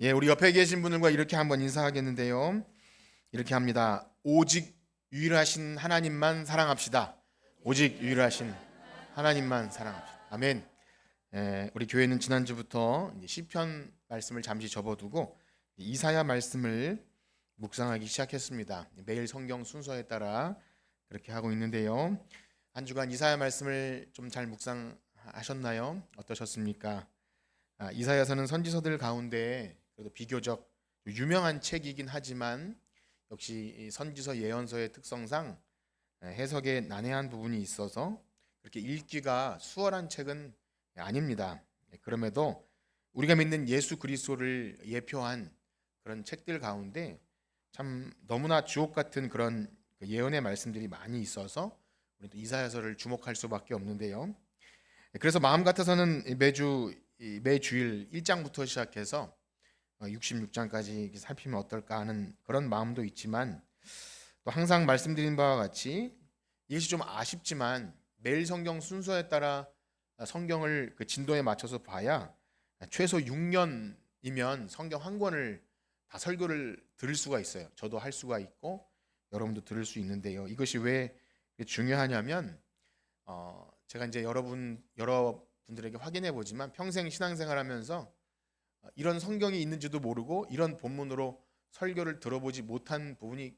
예, 우리 옆에 계신 분들과 이렇게 한번 인사하겠는데요. 이렇게 합니다. 오직 유일하신 하나님만 사랑합시다. 오직 유일하신 하나님만 사랑합시다. 아멘. 예, 우리 교회는 지난주부터 시편 말씀을 잠시 접어두고 이사야 말씀을 묵상하기 시작했습니다. 매일 성경 순서에 따라 그렇게 하고 있는데요. 한 주간 이사야 말씀을 좀 잘 묵상하셨나요? 어떠셨습니까? 이사야서는 선지서들 가운데 그래도 비교적 유명한 책이긴 하지만 역시 이 선지서 예언서의 특성상 해석에 난해한 부분이 있어서 그렇게 읽기가 수월한 책은 아닙니다. 그럼에도 우리가 믿는 예수 그리스도를 예표한 그런 책들 가운데 참 너무나 주옥 같은 그런 예언의 말씀들이 많이 있어서 우리도 이사야서를 주목할 수밖에 없는데요. 그래서 마음 같아서는 매주일 1장부터 시작해서 66장까지 살피면 어떨까 하는 그런 마음도 있지만 또 항상 말씀드린 바와 같이 이것이 좀 아쉽지만 매일 성경 순서에 따라 성경을 그 진도에 맞춰서 봐야 최소 6년이면 성경 한 권을 다 설교를 들을 수가 있어요. 저도 할 수가 있고 여러분도 들을 수 있는데요. 이것이 왜 중요하냐면 제가 이제 여러분들에게 확인해 보지만 평생 신앙생활하면서 이런 성경이 있는지도 모르고 이런 본문으로 설교를 들어보지 못한 부분이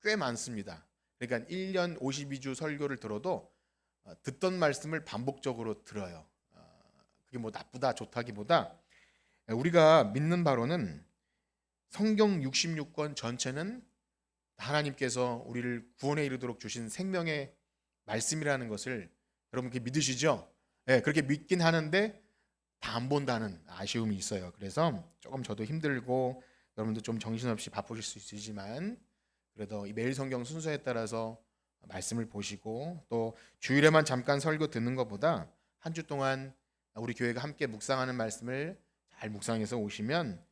꽤 많습니다. 그러니까 1년 52주 설교를 들어도 듣던 말씀을 반복적으로 들어요. 그게 뭐 나쁘다 좋다기보다 우리가 믿는 바로는 성경 66권 전체는 하나님께서 우리를 구원에 이르도록 주신 생명의 말씀이라는 것을 여러분 그렇게 믿으시죠? 네, 그렇게 믿긴 하는데 다 안 본다는 아쉬움이 있어요. 그래서 조금 저도 힘들고 여러분도 좀 정신없이 바쁘실 수 있으지만 그래도 이 매일 성경 순서에 따라서 말씀을 보시고 또 주일에만 잠깐 설교 듣는 것보다 한 주 동안 우리 교회가 함께 묵상하는 말씀을 잘 묵상해서 오시면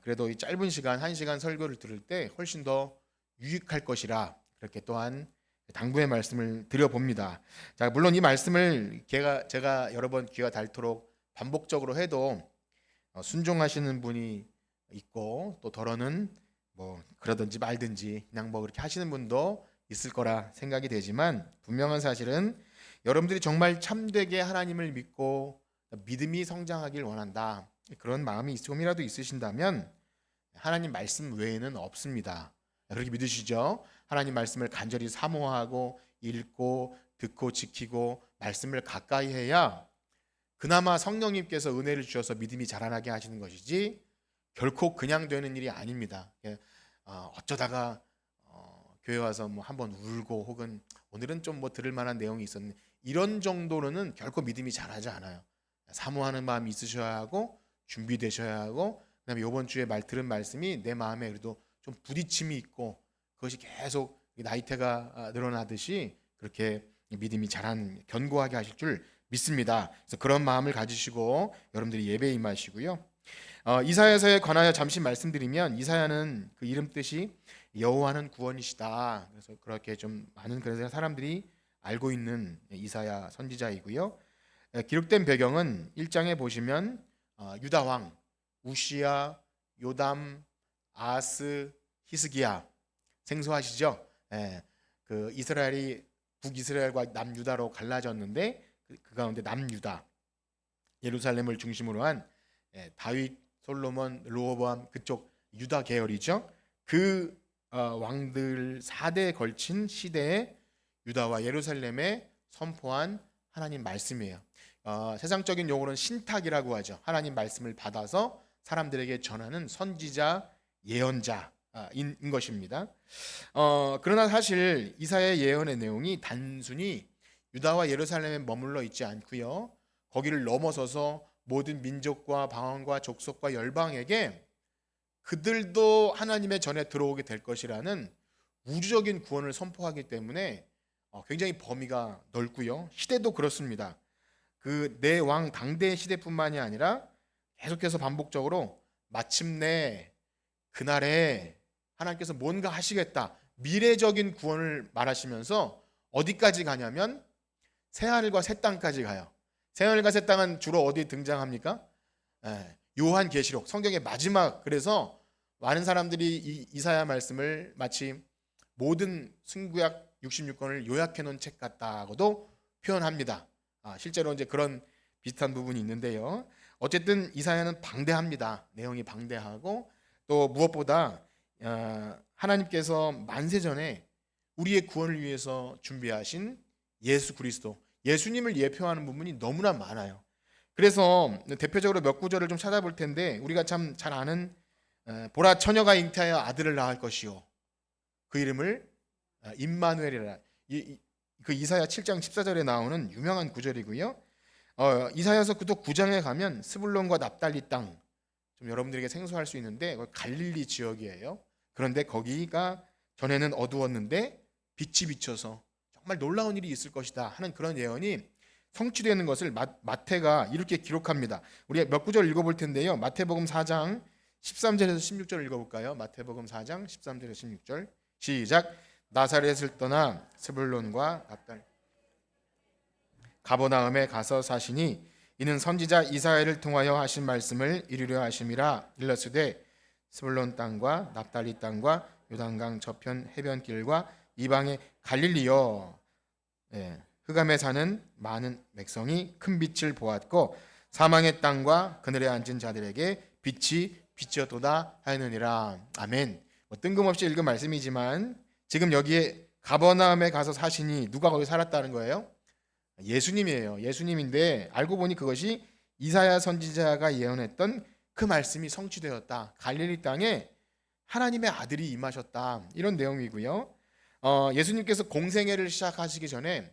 그래도 이 짧은 시간 1시간 설교를 들을 때 훨씬 더 유익할 것이라 그렇게 또한 당부의 말씀을 드려봅니다. 자, 물론 이 말씀을 제가 여러 번 귀가 닳도록 반복적으로 해도 순종하시는 분이 있고 또 덜어는 뭐 그러든지 말든지 그냥 뭐 그렇게 하시는 분도 있을 거라 생각이 되지만 분명한 사실은 여러분들이 정말 참되게 하나님을 믿고 믿음이 성장하길 원한다. 그런 마음이 조금이라도 있으신다면 하나님 말씀 외에는 없습니다. 그렇게 믿으시죠? 하나님 말씀을 간절히 사모하고 읽고 듣고 지키고 말씀을 가까이 해야 그나마 성령님께서 은혜를 주셔서 믿음이 자라나게 하시는 것이지 결코 그냥 되는 일이 아닙니다. 어쩌다가 교회 와서 뭐 한번 울고 혹은 오늘은 좀 뭐 들을 만한 내용이 있었네 이런 정도로는 결코 믿음이 자라지 않아요. 사모하는 마음이 있으셔야 하고 준비되셔야 하고 그다음에 이번 주에 들은 말씀이 내 마음에 그래도 좀 부딪힘이 있고 그것이 계속 나이테가 늘어나듯이 그렇게 믿음이 자란 견고하게 하실 줄 믿습니다. 그래서 그런 마음을 가지시고 여러분들이 예배에 임하시고요. 이사야서에 관하여 잠시 말씀드리면 이사야는 그 이름 뜻이 여호와는 구원이시다. 그래서 그렇게 좀 많은 그래서 사람들이 알고 있는 이사야 선지자이고요. 기록된 배경은 1장에 보시면 유다 왕 우시야, 요담, 아스, 히스기야 생소하시죠? 그 이스라엘이 북이스라엘과 남유다로 갈라졌는데 그 가운데 남유다 예루살렘을 중심으로 한 다윗, 솔로몬, 르호보암 그쪽 유다 계열이죠. 그 왕들 4대에 걸친 시대에 유다와 예루살렘에 선포한 하나님 말씀이에요. 세상적인 용어로는 신탁이라고 하죠. 하나님 말씀을 받아서 사람들에게 전하는 선지자, 예언자인 것입니다. 그러나 사실 이사야의 예언의 내용이 단순히 유다와 예루살렘에 머물러 있지 않고요. 거기를 넘어서서 모든 민족과 방언과 족속과 열방에게 그들도 하나님의 전에 들어오게 될 것이라는 우주적인 구원을 선포하기 때문에 굉장히 범위가 넓고요. 시대도 그렇습니다. 그 내 왕 당대의 시대뿐만이 아니라 계속해서 반복적으로 마침내 그날에 하나님께서 뭔가 하시겠다. 미래적인 구원을 말하시면서 어디까지 가냐면 새하늘과 새 땅까지 가요. 새하늘과 새 땅은 주로 어디 등장합니까? 요한계시록 성경의 마지막, 그래서 많은 사람들이 이 이사야 말씀을 마치 모든 신구약 66권을 요약해 놓은 책 같다고도 표현합니다. 실제로 이제 그런 비슷한 부분이 있는데요. 어쨌든 이사야는 방대합니다. 내용이 방대하고 또 무엇보다 하나님께서 만세 전에 우리의 구원을 위해서 준비하신 예수 그리스도, 예수님을 예표하는 부분이 너무나 많아요. 그래서 대표적으로 몇 구절을 좀 찾아볼 텐데, 우리가 참 잘 아는 보라 처녀가 잉태하여 아들을 낳을 것이요 그 이름을 임마누엘이라, 그 이사야 7장 14절에 나오는 유명한 구절이고요. 이사야서 그도 9장에 가면 스불론과 납달리 땅, 좀 여러분들에게 생소할 수 있는데 갈릴리 지역이에요. 그런데 거기가 전에는 어두웠는데 빛이 비쳐서 정말 놀라운 일이 있을 것이다 하는 그런 예언이 성취되는 것을 마태가 이렇게 기록합니다. 우리가 몇 구절 읽어볼 텐데요. 마태복음 4장 13절에서 16절 읽어볼까요? 마태복음 4장 13절에서 16절 시작. 나사렛을 떠나 스불론과 납달리 가버나움에 가서 사시니 이는 선지자 이사야를 통하여 하신 말씀을 이루려 하심이라. 일러스되 스불론 땅과 납달리 땅과 요단강 저편 해변길과 이방의 갈릴리여, 흑암에 사는 많은 백성이 큰 빛을 보았고 사망의 땅과 그늘에 앉은 자들에게 빛이 비치었도다 하였느니라. 아멘. 뜬금없이 읽은 말씀이지만 지금 여기에 가버나움에 가서 사시니, 누가 거기 살았다는 거예요? 예수님이에요. 예수님인데 알고 보니 그것이 이사야 선지자가 예언했던 그 말씀이 성취되었다. 갈릴리 땅에 하나님의 아들이 임하셨다. 이런 내용이고요. 예수님께서 공생애를 시작하시기 전에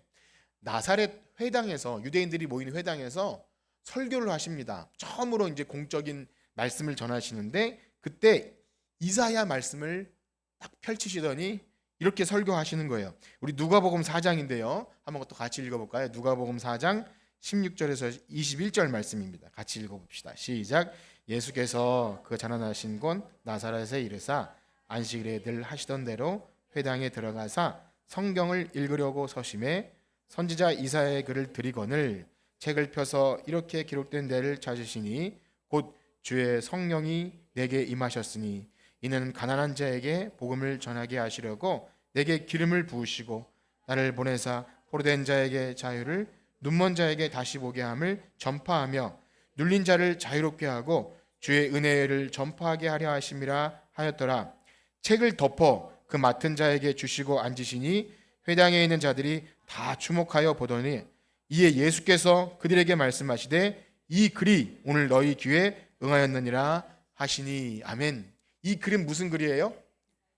나사렛 회당에서, 유대인들이 모이는 회당에서 설교를 하십니다. 처음으로 이제 공적인 말씀을 전하시는데, 그때 이사야 말씀을 딱 펼치시더니 이렇게 설교하시는 거예요. 우리 누가복음 4장인데요. 한번 또 같이 읽어볼까요? 누가복음 4장 16절에서 21절 말씀입니다. 같이 읽어봅시다. 시작. 예수께서 그 자라나신 곳 나사렛에 이르사 안식일에 늘 하시던 대로 회당에 들어가사 성경을 읽으려고 서심해 선지자 이사야의 글을 들이거늘 책을 펴서 이렇게 기록된 데를 찾으시니 곧 주의 성령이 내게 임하셨으니 이는 가난한 자에게 복음을 전하게 하시려고 내게 기름을 부으시고 나를 보내사 포로된 자에게 자유를, 눈먼 자에게 다시 보게 함을 전파하며 눌린 자를 자유롭게 하고 주의 은혜를 전파하게 하려 하심이라 하였더라. 책을 덮어 그 맡은 자에게 주시고 앉으시니 회당에 있는 자들이 다 주목하여 보더니 이에 예수께서 그들에게 말씀하시되 이 글이 오늘 너희 귀에 응하였느니라 하시니. 아멘. 이 글은 무슨 글이에요?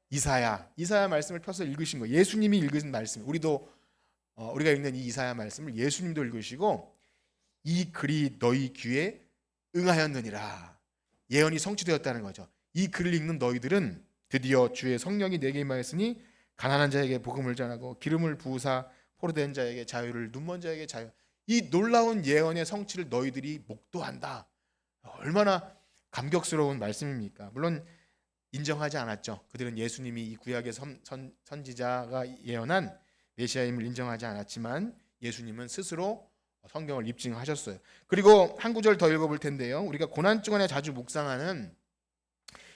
이사야 말씀을 펴서 읽으신 거예요. 예수님이 읽으신 말씀. 우리가 읽는 이 이사야 말씀을 예수님도 읽으시고 이 글이 너희 귀에 응하였느니라. 예언이 성취되었다는 거죠. 이 글을 읽는 너희들은 드디어 주의 성령이 내게 임하였으니 가난한 자에게 복음을 전하고 기름을 부으사 포로된 자에게 자유를, 눈먼 자에게 자유. 이 놀라운 예언의 성취를 너희들이 목도한다. 얼마나 감격스러운 말씀입니까? 물론 인정하지 않았죠. 그들은 예수님이 이 구약의 선지자가 예언한 메시아임을 인정하지 않았지만 예수님은 스스로 성경을 입증하셨어요. 그리고 한 구절 더 읽어볼 텐데요. 우리가 고난 주간에 자주 묵상하는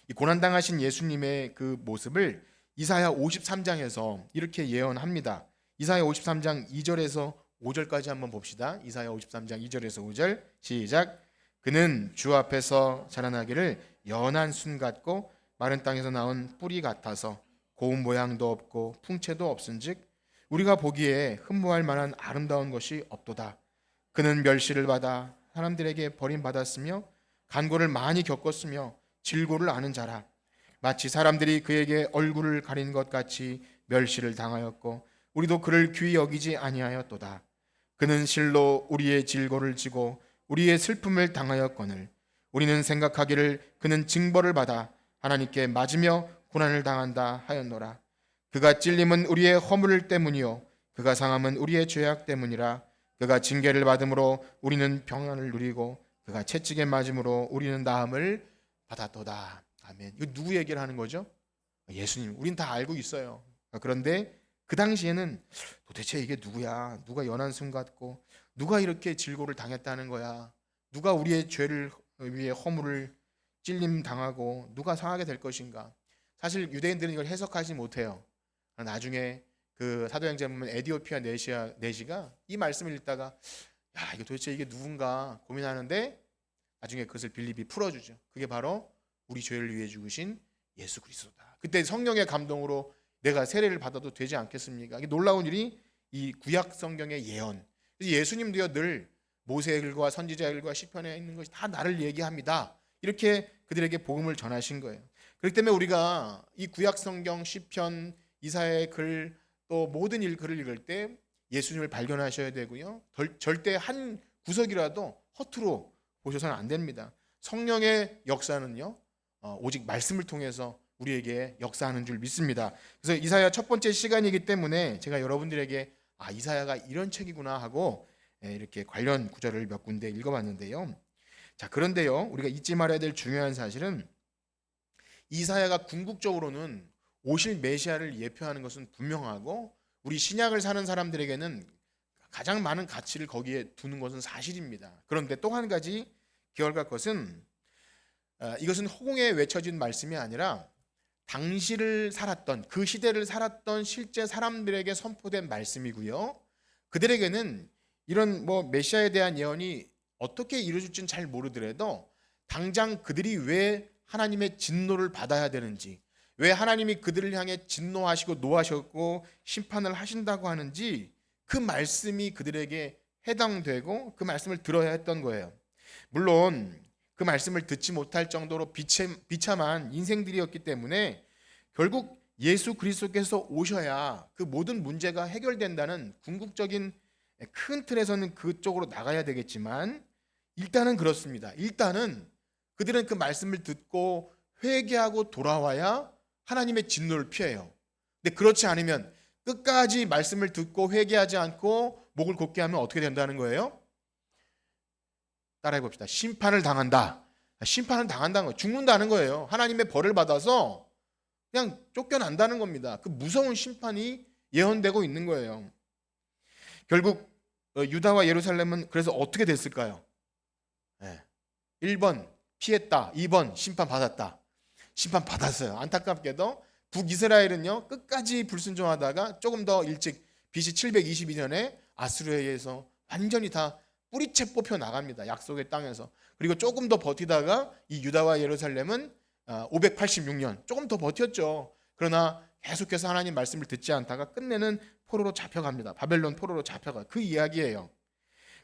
이 고난당하신 예수님의 그 모습을 이사야 53장에서 이렇게 예언합니다. 이사야 53장 2절에서 5절까지 한번 봅시다. 이사야 53장 2절에서 5절 시작. 그는 주 앞에서 자라나기를 연한 순 같고 마른 땅에서 나온 뿌리 같아서 고운 모양도 없고 풍채도 없은즉 우리가 보기에 흠모할 만한 아름다운 것이 없도다. 그는 멸시를 받아 사람들에게 버림받았으며 간고를 많이 겪었으며 질고를 아는 자라. 마치 사람들이 그에게 얼굴을 가린 것 같이 멸시를 당하였고 우리도 그를 귀히 여기지 아니하였도다. 그는 실로 우리의 질고를 지고 우리의 슬픔을 당하였거늘 우리는 생각하기를 그는 징벌을 받아 하나님께 맞으며 고난을 당한다 하였노라. 그가 찔림은 우리의 허물 때문이요 그가 상함은 우리의 죄악 때문이라. 그가 징계를 받음으로 우리는 평안을 누리고 그가 채찍에 맞음으로 우리는 나음을 받았도다. 아멘. 이거 누구 얘기를 하는 거죠? 예수님. 우린 다 알고 있어요. 그런데 그 당시에는 도대체 이게 누구야? 누가 연한 순 같고 누가 이렇게 질고를 당했다는 거야? 누가 우리의 죄를 위에 허물을 찔림 당하고 누가 상하게 될 것인가. 사실 유대인들은 이걸 해석하지 못해요. 나중에 그 사도행전 보면 에디오피아 내시가 이 말씀을 읽다가 야, 이거 도대체 이게 누군가 고민하는데 나중에 그것을 빌립이 풀어주죠. 그게 바로 우리 죄를 위해 죽으신 예수 그리스도다. 그때 성령의 감동으로 내가 세례를 받아도 되지 않겠습니까? 이게 놀라운 일이 이 구약 성경의 예언. 예수님도요 늘 모세들과 선지자들과 시편에 있는 것이 다 나를 얘기합니다. 이렇게 그들에게 복음을 전하신 거예요. 그렇기 때문에 우리가 이 구약 성경 시편 이사야의 글 또 모든 글을 읽을 때 예수님을 발견하셔야 되고요. 절대 한 구석이라도 허투루 보셔서는 안 됩니다. 성령의 역사는요 오직 말씀을 통해서 우리에게 역사하는 줄 믿습니다. 그래서 이사야 첫 번째 시간이기 때문에 제가 여러분들에게 이사야가 이런 책이구나 하고 이렇게 관련 구절을 몇 군데 읽어봤는데요. 자, 그런데요 우리가 잊지 말아야 될 중요한 사실은 이사야가 궁극적으로는 오실 메시아를 예표하는 것은 분명하고 우리 신약을 사는 사람들에게는 가장 많은 가치를 거기에 두는 것은 사실입니다. 그런데 또 한 가지 기억할 것은 이것은 허공에 외쳐진 말씀이 아니라 당시를 살았던 그 시대를 살았던 실제 사람들에게 선포된 말씀이고요. 그들에게는 이런 메시아에 대한 예언이 어떻게 이루어질지는 잘 모르더라도 당장 그들이 왜 하나님의 진노를 받아야 되는지, 왜 하나님이 그들을 향해 진노하시고 노하셨고 심판을 하신다고 하는지 그 말씀이 그들에게 해당되고 그 말씀을 들어야 했던 거예요. 물론 그 말씀을 듣지 못할 정도로 비참한 인생들이었기 때문에 결국 예수 그리스도께서 오셔야 그 모든 문제가 해결된다는 궁극적인 큰 틀에서는 그쪽으로 나가야 되겠지만 일단은 그렇습니다. 일단은 그들은 그 말씀을 듣고 회개하고 돌아와야 하나님의 진노를 피해요. 근데 그렇지 않으면 끝까지 말씀을 듣고 회개하지 않고 목을 곧게 하면 어떻게 된다는 거예요? 따라해 봅시다. 심판을 당한다. 심판을 당한다는 거예요. 죽는다는 거예요. 하나님의 벌을 받아서 그냥 쫓겨난다는 겁니다. 그 무서운 심판이 예언되고 있는 거예요. 결국 유다와 예루살렘은 그래서 어떻게 됐을까요? 1번 피했다. 2번 심판받았다. 심판받았어요. 안타깝게도 북이스라엘은요 끝까지 불순종하다가 조금 더 일찍 BC 722년에 아수르에 의해서 완전히 다 뿌리채 뽑혀 나갑니다. 약속의 땅에서. 그리고 조금 더 버티다가 이 유다와 예루살렘은 586년 조금 더 버텼죠. 그러나 계속해서 하나님 말씀을 듣지 않다가 끝내는 포로로 잡혀갑니다. 바벨론 포로로 잡혀가. 그 이야기예요.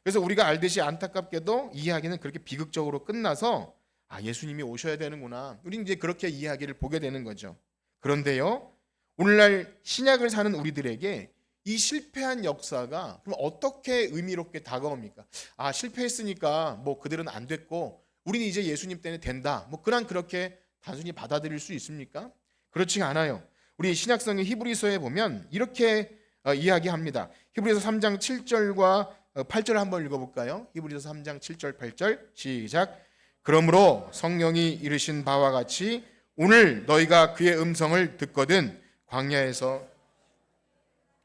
그래서 우리가 알듯이 안타깝게도 이 이야기는 그렇게 비극적으로 끝나서 예수님이 오셔야 되는구나. 우리는 이제 그렇게 이야기를 보게 되는 거죠. 그런데요, 오늘날 신약을 사는 우리들에게 이 실패한 역사가 그럼 어떻게 의미롭게 다가옵니까? 실패했으니까 그들은 안 됐고 우리는 이제 예수님 때문에 된다. 그렇게 단순히 받아들일 수 있습니까? 그렇지 않아요. 우리 신약성의 히브리서에 보면 이렇게 이야기합니다. 히브리서 3장 7절과 8절 한번 읽어볼까요? 히브리서 3장 7절 8절 시작. 그러므로 성령이 이르신 바와 같이 오늘 너희가 그의 음성을 듣거든 광야에서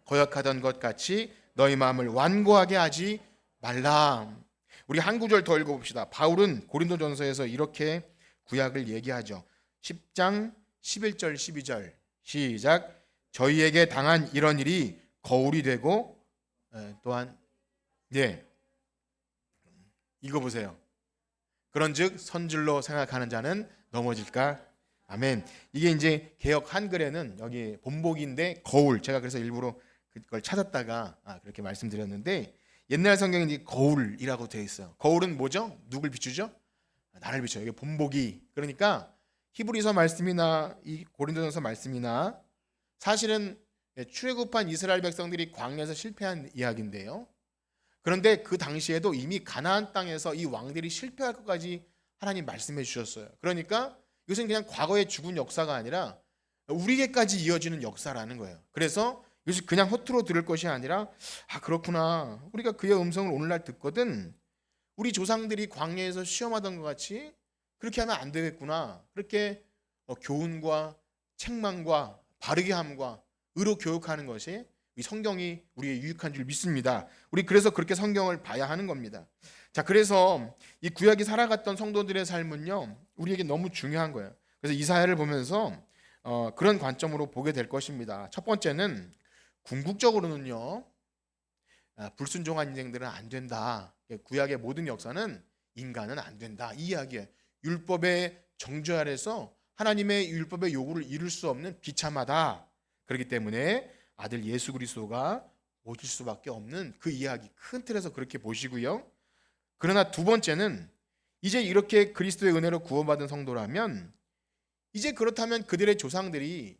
거역하던 것 같이 너희 마음을 완고하게 하지 말라. 우리 한 구절 더 읽어봅시다. 바울은 고린도전서에서 이렇게 구약을 얘기하죠. 10장 11절 12절 시작. 저희에게 당한 이런 일이 거울이 되고 또한 읽어보세요. 그런즉 선줄로 생각하는 자는 넘어질까? 아멘. 이게 이제 개역 한글에는 여기 본복인데 거울. 제가 그래서 일부러 그걸 찾았다가 그렇게 말씀드렸는데 옛날 성경에 이제 거울이라고 되어 있어요. 거울은 뭐죠? 누굴 비추죠? 나를 비춰요. 이게 본복이. 그러니까 히브리서 말씀이나 이 고린도전서 말씀이나 사실은 출애굽한 이스라엘 백성들이 광야에서 실패한 이야기인데요. 그런데 그 당시에도 이미 가나안 땅에서 이 왕들이 실패할 것까지 하나님 말씀해 주셨어요. 그러니까 이것은 그냥 과거의 죽은 역사가 아니라 우리에게까지 이어지는 역사라는 거예요. 그래서 이것이 그냥 허투루 들을 것이 아니라 그렇구나. 우리가 그의 음성을 오늘날 듣거든. 우리 조상들이 광야에서 시험하던 것 같이 그렇게 하면 안 되겠구나. 그렇게 교훈과 책망과 바르게 함과 의로 교육하는 것이 이 성경이 우리의 유익한 줄 믿습니다. 우리 그래서 그렇게 성경을 봐야 하는 겁니다. 자, 그래서 이 구약이 살아갔던 성도들의 삶은요, 우리에게 너무 중요한 거예요. 그래서 이사야를 보면서 그런 관점으로 보게 될 것입니다. 첫 번째는 궁극적으로는요, 불순종한 인생들은 안 된다. 구약의 모든 역사는 인간은 안 된다. 이 이야기예요. 율법의 정죄 아래서 하나님의 율법의 요구를 이룰 수 없는 비참하다. 그렇기 때문에 아들 예수 그리스도가 오실 수밖에 없는 그 이야기, 큰 틀에서 그렇게 보시고요. 그러나 두 번째는 이제 이렇게 그리스도의 은혜로 구원받은 성도라면 이제 그렇다면 그들의 조상들이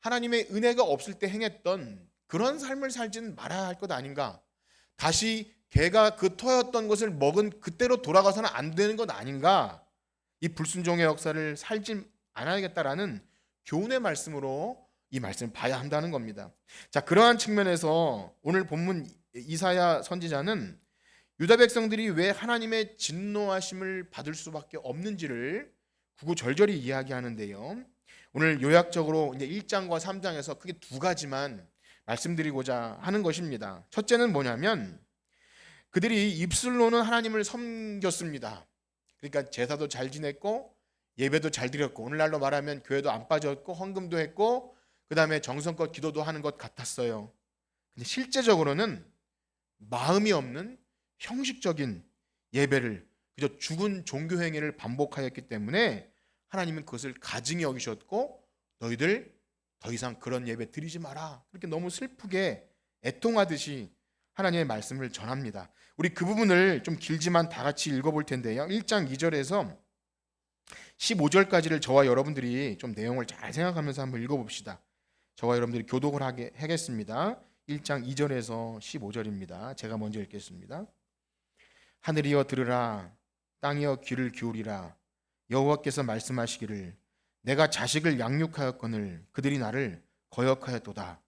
하나님의 은혜가 없을 때 행했던 그런 삶을 살지는 말아야 할 것 아닌가? 다시 개가 그 토였던 것을 먹은 그때로 돌아가서는 안 되는 것 아닌가? 이 불순종의 역사를 살지 않아야겠다라는 교훈의 말씀으로 이 말씀을 봐야 한다는 겁니다. 자, 그러한 측면에서 오늘 본문 이사야 선지자는 유다 백성들이 왜 하나님의 진노하심을 받을 수밖에 없는지를 구구절절히 이야기하는데요. 오늘 요약적으로 이제 1장과 3장에서 크게 두 가지만 말씀드리고자 하는 것입니다. 첫째는 뭐냐면 그들이 입술로는 하나님을 섬겼습니다. 그러니까 제사도 잘 지냈고 예배도 잘 드렸고 오늘날로 말하면 교회도 안 빠졌고 헌금도 했고 그다음에 정성껏 기도도 하는 것 같았어요. 근데 실제적으로는 마음이 없는 형식적인 예배를 그저 죽은 종교 행위를 반복하였기 때문에 하나님은 그것을 가증히 여기셨고 너희들 더 이상 그런 예배 드리지 마라. 그렇게 너무 슬프게 애통하듯이 하나님의 말씀을 전합니다. 우리 그 부분을 좀 길지만 다 같이 읽어볼 텐데요. 1장 2절에서 15절까지를 저와 여러분들이 좀 내용을 잘 생각하면서 한번 읽어봅시다. 저와 여러분들이 교독을 하겠습니다. 1장 2절에서 15절입니다. 제가 먼저 읽겠습니다. 하늘이여 들으라, 땅이여 귀를 기울이라. 여호와께서 말씀하시기를 내가 자식을 양육하였거늘 그들이 나를 거역하였도다.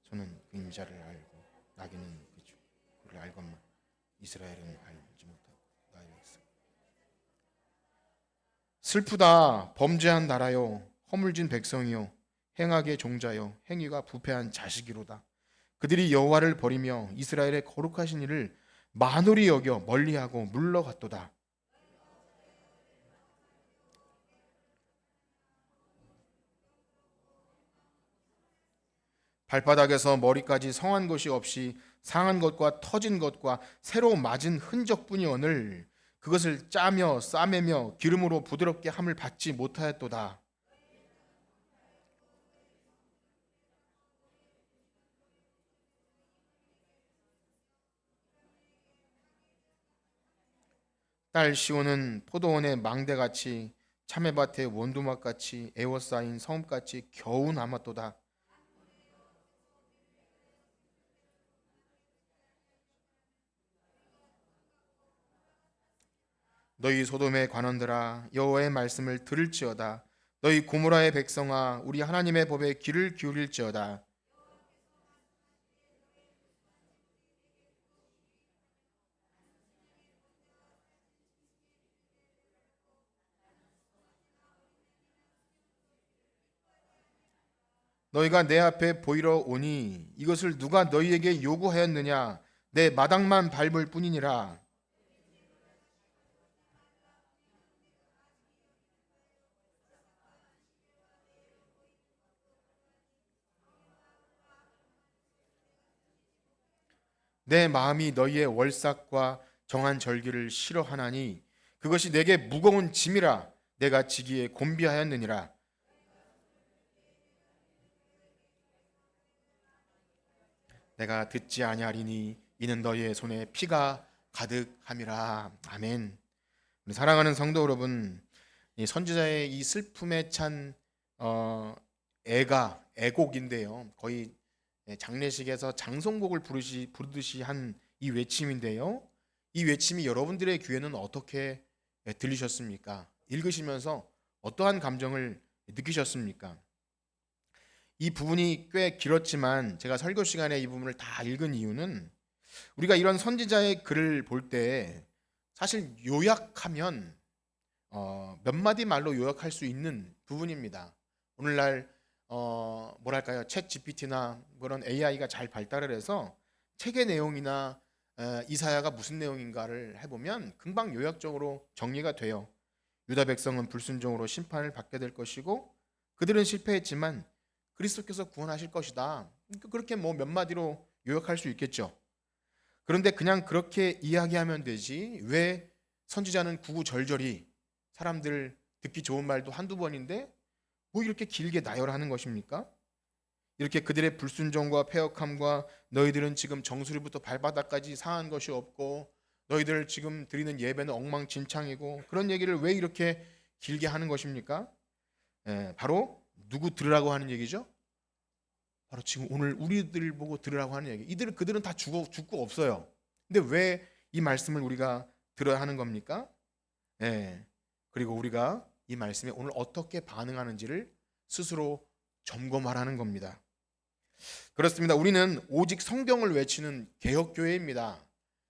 저는 그 임자를 알고 나귀는 그를 알건만 이스라엘은 알지 못하고 나의 백성. 슬프다 범죄한 나라요 허물진 백성이요 행악의 종자요 행위가 부패한 자식이로다. 그들이 여호와를 버리며 이스라엘의 거룩하신 이를 만홀히 여겨 멀리하고 물러갔도다. 발바닥에서 머리까지 성한 것이 없이 상한 것과 터진 것과 새로 맞은 흔적뿐이오늘 그것을 짜며 싸매며 기름으로 부드럽게 함을 받지 못하였도다. 딸 시온은 포도원의 망대같이 참외밭의 원두막같이 애워싸인 성읍같이 겨우 남았도다. 너희 소돔의 관원들아 여호와의 말씀을 들을지어다. 너희 고모라의 백성아 우리 하나님의 법에 귀를 기울일지어다. 너희가 내 앞에 보이러 오니 이것을 누가 너희에게 요구하였느냐? 내 마당만 밟을 뿐이니라. 내 마음이 너희의 월삭과 정한 절기를 싫어하나니 그것이 내게 무거운 짐이라. 내가 지기에 곤비하였느니라. 내가 듣지 아니하리니 이는 너희의 손에 피가 가득함이라. 아멘. 우리 사랑하는 성도 여러분, 이 선지자의 이 슬픔에 찬 애곡인데요. 거의 장례식에서 장송곡을 부르듯이 한 이 외침인데요. 이 외침이 여러분들의 귀에는 어떻게 들리셨습니까? 읽으시면서 어떠한 감정을 느끼셨습니까? 이 부분이 꽤 길었지만 제가 설교 시간에 이 부분을 다 읽은 이유는 우리가 이런 선지자의 글을 볼 때 사실 요약하면 몇 마디 말로 요약할 수 있는 부분입니다. 오늘날 뭐랄까요, 챗 GPT나 그런 AI가 잘 발달을 해서 책의 내용이나 이사야가 무슨 내용인가를 해보면 금방 요약적으로 정리가 돼요. 유다 백성은 불순종으로 심판을 받게 될 것이고 그들은 실패했지만 그리스도께서 구원하실 것이다. 그렇게 뭐 몇 마디로 요약할 수 있겠죠. 그런데 그냥 그렇게 이야기하면 되지 왜 선지자는 구구절절히 사람들 듣기 좋은 말도 한두 번인데 뭐 이렇게 길게 나열하는 것입니까? 이렇게 그들의 불순종과 패역함과 너희들은 지금 정수리부터 발바닥까지 상한 것이 없고 너희들 지금 드리는 예배는 엉망진창이고 그런 얘기를 왜 이렇게 길게 하는 것입니까? 바로 누구 들으라고 하는 얘기죠? 바로 지금 오늘 우리들 보고 들으라고 하는 얘기. 그들은 다 죽고 없어요. 근데 왜 이 말씀을 우리가 들어야 하는 겁니까? 그리고 우리가 이 말씀에 오늘 어떻게 반응하는지를 스스로 점검하라는 겁니다. 그렇습니다. 우리는 오직 성경을 외치는 개혁교회입니다.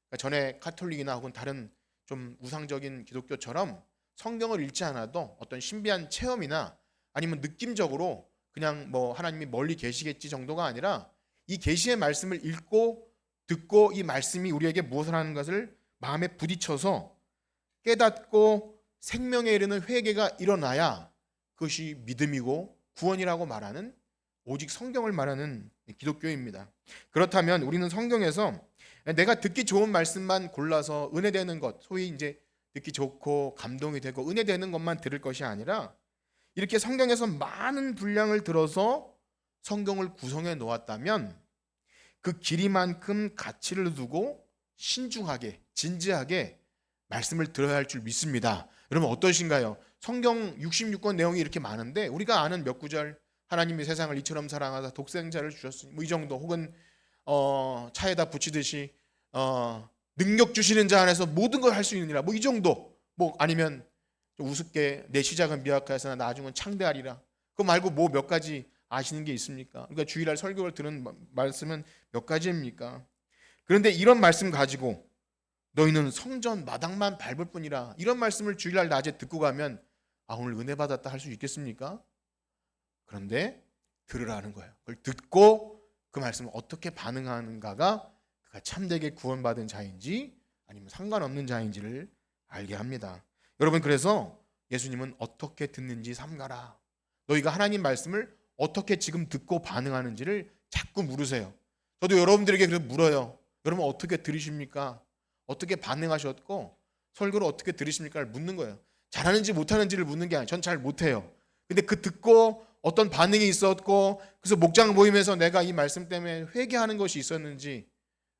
그러니까 전에 카톨릭이나 혹은 다른 좀 우상적인 기독교처럼 성경을 읽지 않아도 어떤 신비한 체험이나 아니면 느낌적으로 그냥 뭐 하나님이 멀리 계시겠지 정도가 아니라 이 계시의 말씀을 읽고 듣고 이 말씀이 우리에게 무엇을 하는 것을 마음에 부딪혀서 깨닫고 생명에 이르는 회개가 일어나야 그것이 믿음이고 구원이라고 말하는 오직 성경을 말하는 기독교입니다. 그렇다면 우리는 성경에서 내가 듣기 좋은 말씀만 골라서 은혜되는 것, 소위 이제 듣기 좋고 감동이 되고 은혜되는 것만 들을 것이 아니라 이렇게 성경에서 많은 분량을 들어서 성경을 구성해 놓았다면 그 길이만큼 가치를 두고 신중하게 진지하게 말씀을 들어야 할 줄 믿습니다. 여러분 어떠신가요? 성경 66권 내용이 이렇게 많은데 우리가 아는 몇 구절 하나님이 세상을 이처럼 사랑하사 독생자를 주셨으니 뭐 이 정도 혹은 차에다 붙이듯이 능력 주시는 자 안에서 모든 걸 할 수 있느니라 뭐 이 정도 뭐 아니면 좀 우습게 내 시작은 미약하였으나 나중은 창대하리라 그거 말고 뭐 몇 가지 아시는 게 있습니까? 그러니까 주일날 설교를 들은 말씀은 몇 가지입니까? 그런데 이런 말씀 가지고 너희는 성전 마당만 밟을 뿐이라 이런 말씀을 주일날 낮에 듣고 가면 아 오늘 은혜 받았다 할 수 있겠습니까? 그런데 들으라는 거예요. 그걸 듣고 그 말씀을 어떻게 반응하는가가 그가 참되게 구원받은 자인지 아니면 상관없는 자인지를 알게 합니다. 여러분 그래서 예수님은 어떻게 듣는지 삼가라. 너희가 하나님 말씀을 어떻게 지금 듣고 반응하는지를 자꾸 물으세요. 저도 여러분들에게 그래서 물어요. 여러분 어떻게 들으십니까? 어떻게 반응하셨고 설교를 어떻게 들으십니까를 묻는 거예요. 잘하는지 못하는지를 묻는 게 아니에요. 전 잘 못해요. 근데 그 듣고 어떤 반응이 있었고 그래서 목장 모임에서 내가 이 말씀 때문에 회개하는 것이 있었는지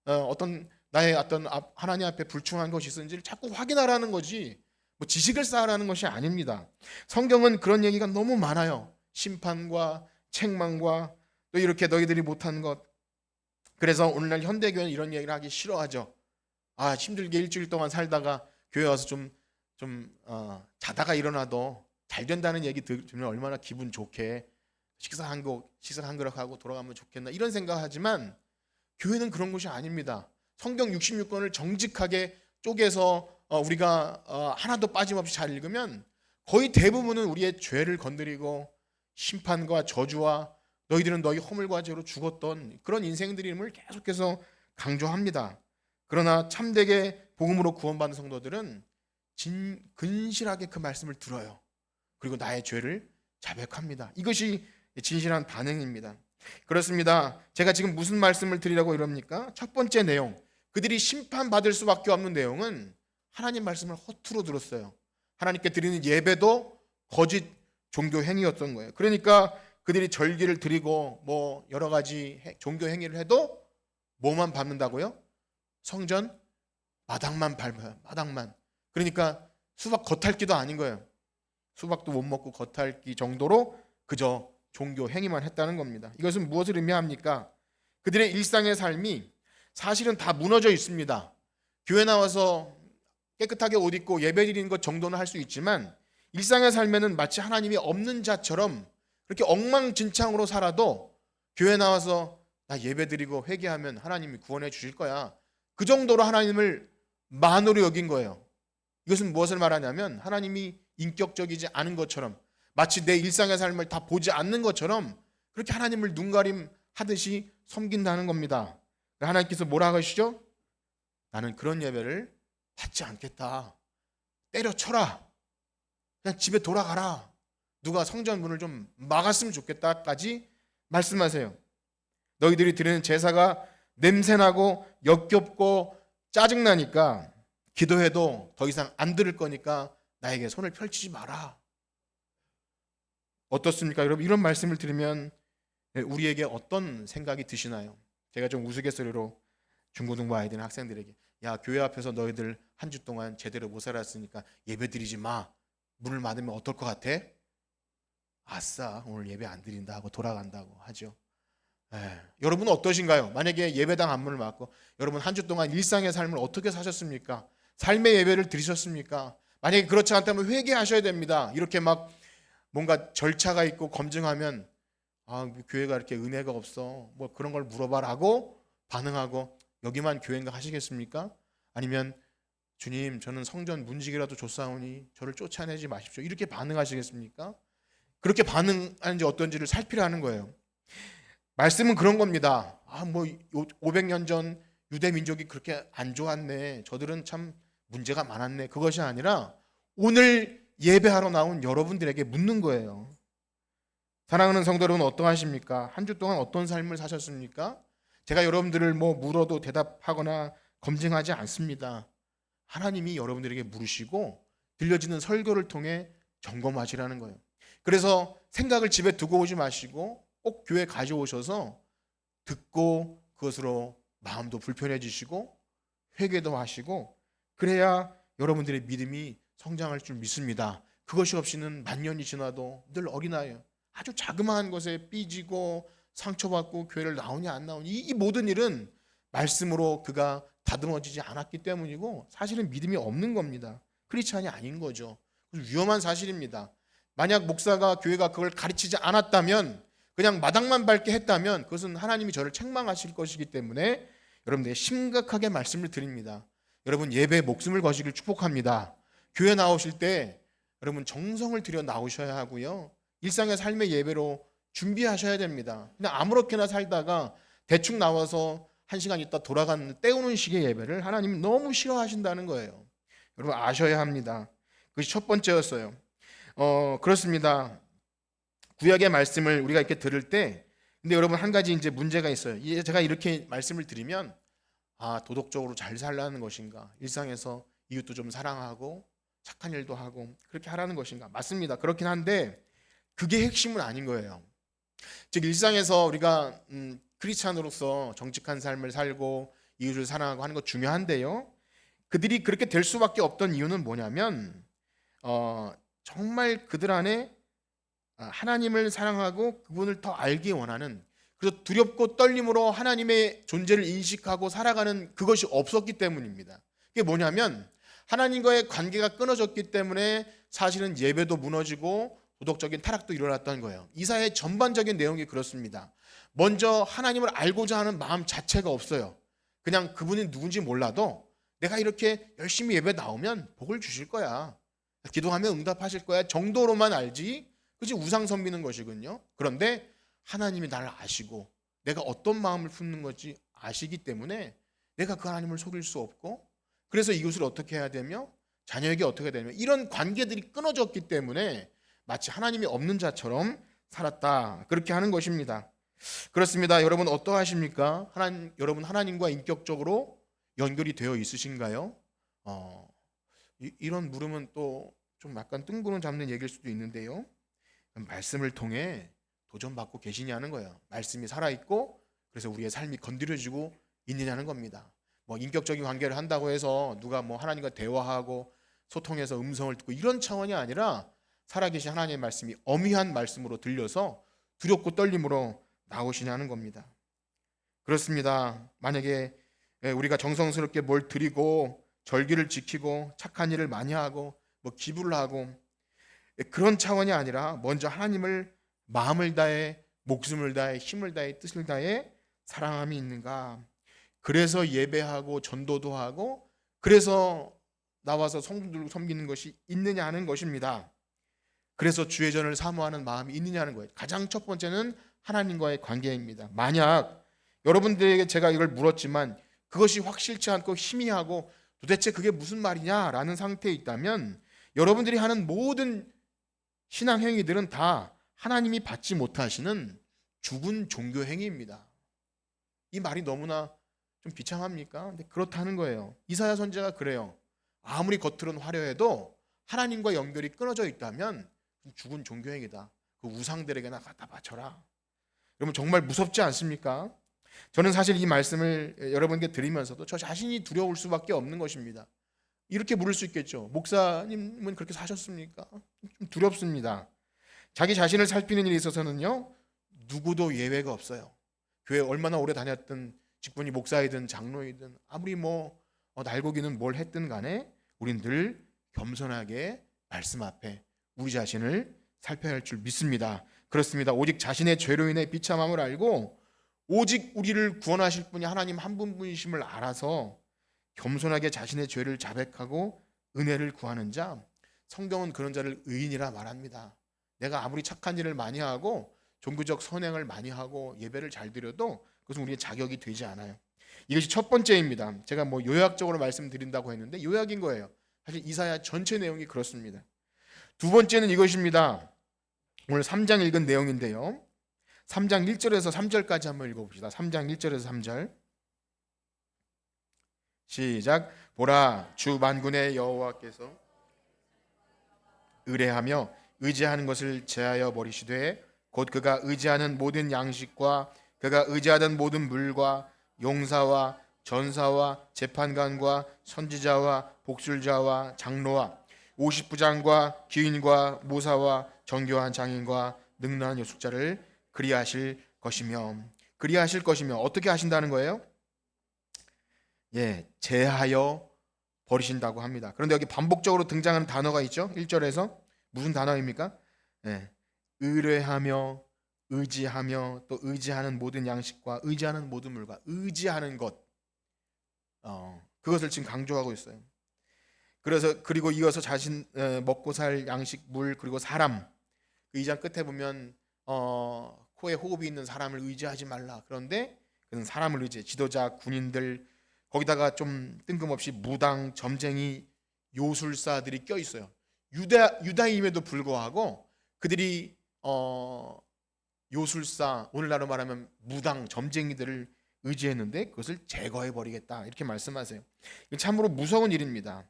어떤 나의 어떤 하나님 앞에 불충한 것이 있었는지를 자꾸 확인하라는 거지 뭐 지식을 쌓으라는 것이 아닙니다. 성경은 그런 얘기가 너무 많아요. 심판과 책망과 또 이렇게 너희들이 못한 것. 그래서 오늘날 현대교회는 이런 얘기를 하기 싫어하죠. 아 힘들게 일주일 동안 살다가 교회 와서 좀 자다가 일어나도 잘 된다는 얘기 들으면 얼마나 기분 좋게 식사 한 그릇 하고 돌아가면 좋겠나 이런 생각하지만 교회는 그런 곳이 아닙니다. 성경 66권을 정직하게 쪼개서 우리가 하나도 빠짐없이 잘 읽으면 거의 대부분은 우리의 죄를 건드리고 심판과 저주와 너희들은 너희 허물과 죄로 죽었던 그런 인생들임을 계속해서 강조합니다. 그러나 참되게 복음으로 구원받은 성도들은 근실하게 그 말씀을 들어요. 그리고 나의 죄를 자백합니다. 이것이 진실한 반응입니다. 그렇습니다. 제가 지금 무슨 말씀을 드리라고 이럽니까? 첫 번째 내용, 그들이 심판받을 수밖에 없는 내용은 하나님 말씀을 허투루 들었어요. 하나님께 드리는 예배도 거짓 종교 행위였던 거예요. 그러니까 그들이 절기를 드리고 뭐 여러 가지 종교 행위를 해도 뭐만 밟는다고요? 성전 마당만 밟아요. 마당만. 그러니까 수박 겉핥기도 아닌 거예요. 수박도 못 먹고 겉핥기 정도로 그저 종교 행위만 했다는 겁니다. 이것은 무엇을 의미합니까? 그들의 일상의 삶이 사실은 다 무너져 있습니다. 교회 나와서 깨끗하게 옷 입고 예배 드리는 것 정도는 할 수 있지만 일상의 삶에는 마치 하나님이 없는 자처럼 그렇게 엉망진창으로 살아도 교회 나와서 나 예배 드리고 회개하면 하나님이 구원해 주실 거야. 그 정도로 하나님을 만으로 여긴 거예요. 이것은 무엇을 말하냐면 하나님이 인격적이지 않은 것처럼 마치 내 일상의 삶을 다 보지 않는 것처럼 그렇게 하나님을 눈가림하듯이 섬긴다는 겁니다. 하나님께서 뭐라 하시죠? 나는 그런 예배를 받지 않겠다. 때려쳐라. 그냥 집에 돌아가라. 누가 성전 문을 좀 막았으면 좋겠다까지 말씀하세요. 너희들이 드리는 제사가 냄새나고 역겹고 짜증나니까 기도해도 더 이상 안 들을 거니까 나에게 손을 펼치지 마라. 어떻습니까? 여러분, 이런 말씀을 들으면 우리에게 어떤 생각이 드시나요? 제가 좀 우스갯소리로 중고등부 아이들 학생들에게, 야, 교회 앞에서 너희들 한 주 동안 제대로 못 살았으니까 예배 드리지 마. 문을 맞으면 어떨 것 같아? 아싸, 오늘 예배 안 드린다 하고 돌아간다고 하죠. 여러분은 어떠신가요? 만약에 예배당 앞문을 막고 여러분 한 주 동안 일상의 삶을 어떻게 사셨습니까? 삶의 예배를 드리셨습니까? 만약에 그렇지 않다면 회개하셔야 됩니다. 이렇게 막 뭔가 절차가 있고 검증하면 교회가 이렇게 은혜가 없어 뭐 그런 걸 물어봐라고 반응하고 여기만 교회인가 하시겠습니까? 아니면 주님, 저는 성전 문지기라도 줬사오니 저를 쫓아내지 마십시오, 이렇게 반응하시겠습니까? 그렇게 반응하는지 어떤지를 살피라는 거예요. 말씀은 그런 겁니다. 500년 전 유대 민족이 그렇게 안 좋았네, 저들은 참 문제가 많았네, 그것이 아니라 오늘 예배하러 나온 여러분들에게 묻는 거예요. 사랑하는 성도 여러분, 어떠하십니까? 한 주 동안 어떤 삶을 사셨습니까? 제가 여러분들을 물어도 대답하거나 검증하지 않습니다. 하나님이 여러분들에게 물으시고 들려지는 설교를 통해 점검하시라는 거예요. 그래서 생각을 집에 두고 오지 마시고 꼭 교회 가져오셔서 듣고 그것으로 마음도 불편해지시고 회개도 하시고, 그래야 여러분들의 믿음이 성장할 줄 믿습니다. 그것이 없이는 만년이 지나도 늘 어린아이예요. 아주 자그마한 것에 삐지고 상처받고 교회를 나오냐 안 나오냐, 이 모든 일은 말씀으로 그가 다듬어지지 않았기 때문이고 사실은 믿음이 없는 겁니다. 크리스찬이 아닌 거죠. 위험한 사실입니다. 만약 목사가, 교회가 그걸 가르치지 않았다면, 그냥 마당만 밟게 했다면 그것은 하나님이 저를 책망하실 것이기 때문에 여러분들 심각하게 말씀을 드립니다. 여러분, 예배에 목숨을 거시길 축복합니다. 교회 나오실 때 여러분 정성을 들여 나오셔야 하고요, 일상의 삶의 예배로 준비하셔야 됩니다. 그냥 아무렇게나 살다가 대충 나와서 한 시간 있다 돌아가는 때우는 식의 예배를 하나님이 너무 싫어하신다는 거예요. 여러분 아셔야 합니다. 그것이 첫 번째였어요. 그렇습니다. 구약의 말씀을 우리가 이렇게 들을 때, 근데 여러분 한 가지 이제 문제가 있어요. 제가 이렇게 말씀을 드리면 도덕적으로 잘 살라는 것인가, 일상에서 이웃도 좀 사랑하고 착한 일도 하고 그렇게 하라는 것인가? 맞습니다. 그렇긴 한데 그게 핵심은 아닌 거예요. 즉 일상에서 우리가 크리스찬으로서 정직한 삶을 살고 이웃을 사랑하고 하는 것 중요한데요, 그들이 그렇게 될 수밖에 없던 이유는 뭐냐면 정말 그들 안에 하나님을 사랑하고 그분을 더 알기 원하는, 그래서 두렵고 떨림으로 하나님의 존재를 인식하고 살아가는 그것이 없었기 때문입니다. 그게 뭐냐면 하나님과의 관계가 끊어졌기 때문에 사실은 예배도 무너지고 도덕적인 타락도 일어났던 거예요. 이사의 전반적인 내용이 그렇습니다. 먼저 하나님을 알고자 하는 마음 자체가 없어요. 그냥 그분이 누군지 몰라도 내가 이렇게 열심히 예배 나오면 복을 주실 거야, 기도하면 응답하실 거야 정도로만 알지, 그치, 우상 섬기는 것이군요. 그런데 하나님이 나를 아시고 내가 어떤 마음을 품는 건지 아시기 때문에 내가 그 하나님을 속일 수 없고, 그래서 이웃을 어떻게 해야 되며 자녀에게 어떻게 해야 되며, 이런 관계들이 끊어졌기 때문에 마치 하나님이 없는 자처럼 살았다, 그렇게 하는 것입니다. 그렇습니다. 여러분 어떠하십니까? 여러분 하나님과 인격적으로 연결이 되어 있으신가요? 이런 물음은 또 좀 약간 뜬구름 잡는 얘기일 수도 있는데요, 말씀을 통해 도전받고 계시냐는 거예요. 말씀이 살아있고 그래서 우리의 삶이 건드려지고 있느냐는 겁니다. 인격적인 관계를 한다고 해서 누가 하나님과 대화하고 소통해서 음성을 듣고 이런 차원이 아니라 살아계신 하나님의 말씀이 엄위한 말씀으로 들려서 두렵고 떨림으로 나오시냐는 겁니다. 그렇습니다. 만약에 우리가 정성스럽게 뭘 드리고 절기를 지키고 착한 일을 많이 하고 기부를 하고 그런 차원이 아니라 먼저 하나님을 마음을 다해 목숨을 다해 힘을 다해 뜻을 다해 사랑함이 있는가, 그래서 예배하고 전도도 하고 그래서 나와서 성도들을 섬기는 것이 있느냐 하는 것입니다. 그래서 주의 전을 사모하는 마음이 있느냐는 거예요. 가장 첫 번째는 하나님과의 관계입니다. 만약 여러분들에게 제가 이걸 물었지만 그것이 확실치 않고 희미하고 도대체 그게 무슨 말이냐라는 상태에 있다면 여러분들이 하는 모든 신앙 행위들은 다 하나님이 받지 못하시는 죽은 종교 행위입니다. 이 말이 너무나 좀 비참합니까? 근데 그렇다는 거예요. 이사야 선지자가 그래요. 아무리 겉으로는 화려해도 하나님과 연결이 끊어져 있다면 죽은 종교 행위다. 그 우상들에게나 갖다 바쳐라. 여러분 정말 무섭지 않습니까? 저는 사실 이 말씀을 여러분께 드리면서도 저 자신이 두려울 수밖에 없는 것입니다. 이렇게 물을 수 있겠죠. 목사님은 그렇게 사셨습니까? 좀 두렵습니다. 자기 자신을 살피는 일에 있어서는요, 누구도 예외가 없어요. 교회 얼마나 오래 다녔든 직분이 목사이든 장로이든 아무리 날고기는 뭘 했든 간에 우린 늘 겸손하게 말씀 앞에 우리 자신을 살펴야 할 줄 믿습니다. 그렇습니다. 오직 자신의 죄로 인해 비참함을 알고 오직 우리를 구원하실 분이 하나님 한 분이심을 알아서 겸손하게 자신의 죄를 자백하고 은혜를 구하는 자, 성경은 그런 자를 의인이라 말합니다. 내가 아무리 착한 일을 많이 하고 종교적 선행을 많이 하고 예배를 잘 드려도 그것은 우리의 자격이 되지 않아요. 이것이 첫 번째입니다. 제가 요약적으로 말씀드린다고 했는데 요약인 거예요. 사실 이사야 전체 내용이 그렇습니다. 두 번째는 이것입니다. 오늘 3장 읽은 내용인데요. 3장 1절에서 3절까지 한번 읽어봅시다. 3장 1절에서 3절 시작. 보라, 주 만군의 여호와께서 의뢰하며 의지하는 것을 제하여 버리시되 곧 그가 의지하는 모든 양식과 그가 의지하던 모든 물과 용사와 전사와 재판관과 선지자와 복술자와 장로와 50부장과 귀인과 모사와 정교한 장인과 능란한 요술자를 그리하실 것이며 어떻게 하신다는 거예요? 제하여 버리신다고 합니다. 그런데 여기 반복적으로 등장하는 단어가 있죠. 1절에서 무슨 단어입니까? 의뢰하며 의지하며 또 의지하는 모든 양식과 의지하는 모든 물과 의지하는 것, 그것을 지금 강조하고 있어요. 그리고 이어서 자신 먹고 살 양식, 물, 그리고 사람. 그 2장 끝에 보면 코에 호흡이 있는 사람을 의지하지 말라. 그런데 그는 사람을 의지해. 지도자, 군인들, 거기다가 좀 뜬금없이 무당, 점쟁이, 요술사들이 껴 있어요. 유다임에도 불구하고 그들이 요술사, 오늘날로 말하면 무당, 점쟁이들을 의지했는데 그것을 제거해 버리겠다 이렇게 말씀하세요. 참으로 무서운 일입니다.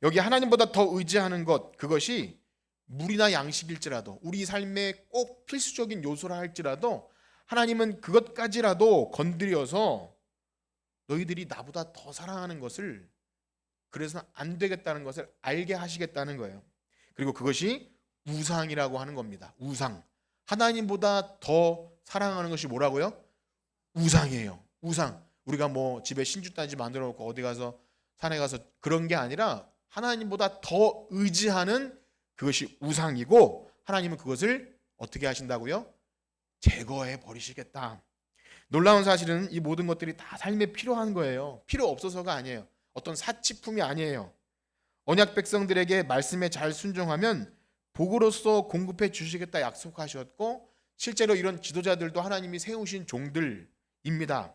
여기 하나님보다 더 의지하는 것, 그것이 물이나 양식일지라도 우리 삶에 꼭 필수적인 요소라 할지라도 하나님은 그것까지라도 건드려서 너희들이 나보다 더 사랑하는 것을, 그래서 안 되겠다는 것을 알게 하시겠다는 거예요. 그리고 그것이 우상이라고 하는 겁니다. 우상. 하나님보다 더 사랑하는 것이 뭐라고요? 우상이에요. 우상. 우리가 집에 신주단지 만들어 놓고 어디 가서 산에 가서 그런 게 아니라 하나님보다 더 의지하는 그것이 우상이고 하나님은 그것을 어떻게 하신다고요? 제거해 버리시겠다. 놀라운 사실은 이 모든 것들이 다 삶에 필요한 거예요. 필요 없어서가 아니에요. 어떤 사치품이 아니에요. 언약 백성들에게 말씀에 잘 순종하면 복으로서 공급해 주시겠다 약속하셨고 실제로 이런 지도자들도 하나님이 세우신 종들입니다.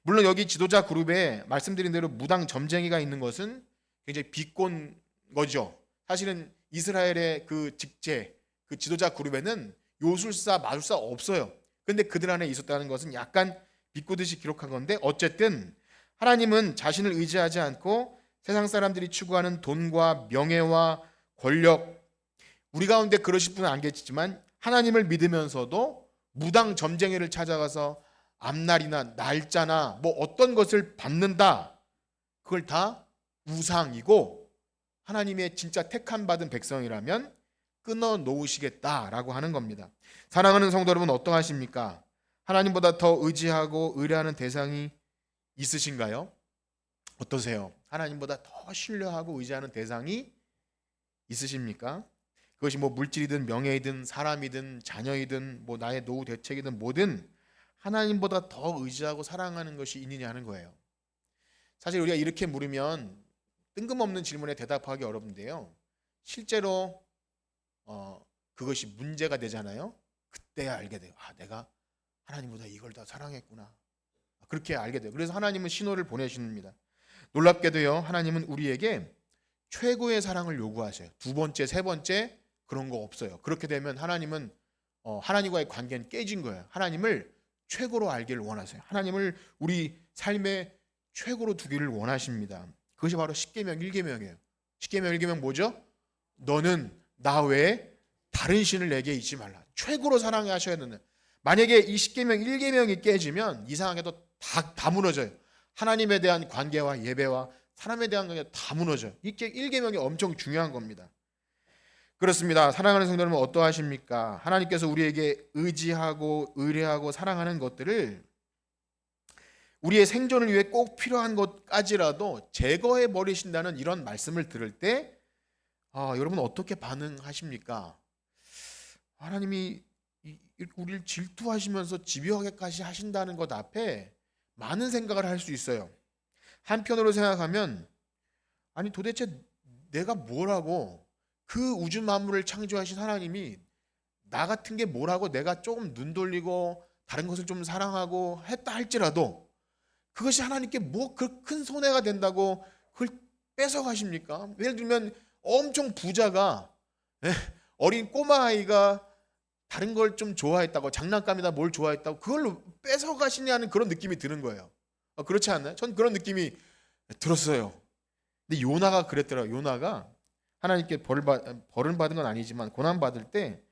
물론 여기 지도자 그룹에 말씀드린 대로 무당 점쟁이가 있는 것은 굉장히 비꼰 거죠. 사실은 이스라엘의 그 직제, 그 지도자 그룹에는 요술사, 마술사 없어요. 근데 그들 안에 있었다는 것은 약간 비꼬듯이 기록한 건데 어쨌든 하나님은 자신을 의지하지 않고 세상 사람들이 추구하는 돈과 명예와 권력, 우리 가운데 그러실 분은 안 계시지만 하나님을 믿으면서도 무당 점쟁이를 찾아가서 앞날이나 날짜나 어떤 것을 받는다, 그걸 다 우상이고 하나님의 진짜 택함 받은 백성이라면 끊어 놓으시겠다라고 하는 겁니다. 사랑하는 성도 여러분, 어떠하십니까? 하나님보다 더 의지하고 의뢰하는 대상이 있으신가요? 어떠세요? 하나님보다 더 신뢰하고 의지하는 대상이 있으십니까? 그것이 물질이든 명예이든 사람이든 자녀이든 나의 노후 대책이든 뭐든 하나님보다 더 의지하고 사랑하는 것이 있느냐 하는 거예요. 사실 우리가 이렇게 물으면 뜬금없는 질문에 대답하기 어렵은데요. 실제로 그것이 문제가 되잖아요. 그때야 알게 돼요. 내가 하나님보다 이걸 더 사랑했구나. 그렇게 알게 돼요. 그래서 하나님은 신호를 보내십니다. 놀랍게도요, 하나님은 우리에게 최고의 사랑을 요구하세요. 두 번째, 세 번째 그런 거 없어요. 그렇게 되면 하나님은 하나님과의 관계는 깨진 거예요. 하나님을 최고로 알기를 원하세요. 하나님을 우리 삶의 최고로 두기를 원하십니다. 그것이 바로 십계명 1계명이에요. 십계명 1계명 뭐죠? 너는 나 외에 다른 신을 내게 잊지 말라. 최고로 사랑하셔야 되는. 만약에 이 십계명 1계명이 깨지면 이상하게도 다 무너져요. 하나님에 대한 관계와 예배와 사람에 대한 관계가 다 무너져요. 이게 1계명이 엄청 중요한 겁니다. 그렇습니다. 사랑하는 성도 여러분, 어떠하십니까? 하나님께서 우리에게 의지하고 의뢰하고 사랑하는 것들을 우리의 생존을 위해 꼭 필요한 것까지라도 제거해 버리신다는 이런 말씀을 들을 때 여러분 어떻게 반응하십니까? 하나님이 우리를 질투하시면서 집요하게까지 하신다는 것 앞에 많은 생각을 할 수 있어요. 한편으로 생각하면 아니 도대체 내가 뭐라고, 그 우주 만물을 창조하신 하나님이 나 같은 게 뭐라고 내가 조금 눈 돌리고 다른 것을 좀 사랑하고 했다 할지라도 그것이 하나님께 뭐 그 큰 손해가 된다고 그걸 뺏어가십니까? 예를 들면 엄청 부자가 어린 꼬마아이가 다른 걸 좀 좋아했다고, 장난감이다 뭘 좋아했다고 그걸로 뺏어가시냐는 그런 느낌이 드는 거예요. 그렇지 않나요? 전 그런 느낌이 들었어요. 근데 요나가 그랬더라고요. 요나가 하나님께 벌을 받은 건 아니지만 고난 받을 때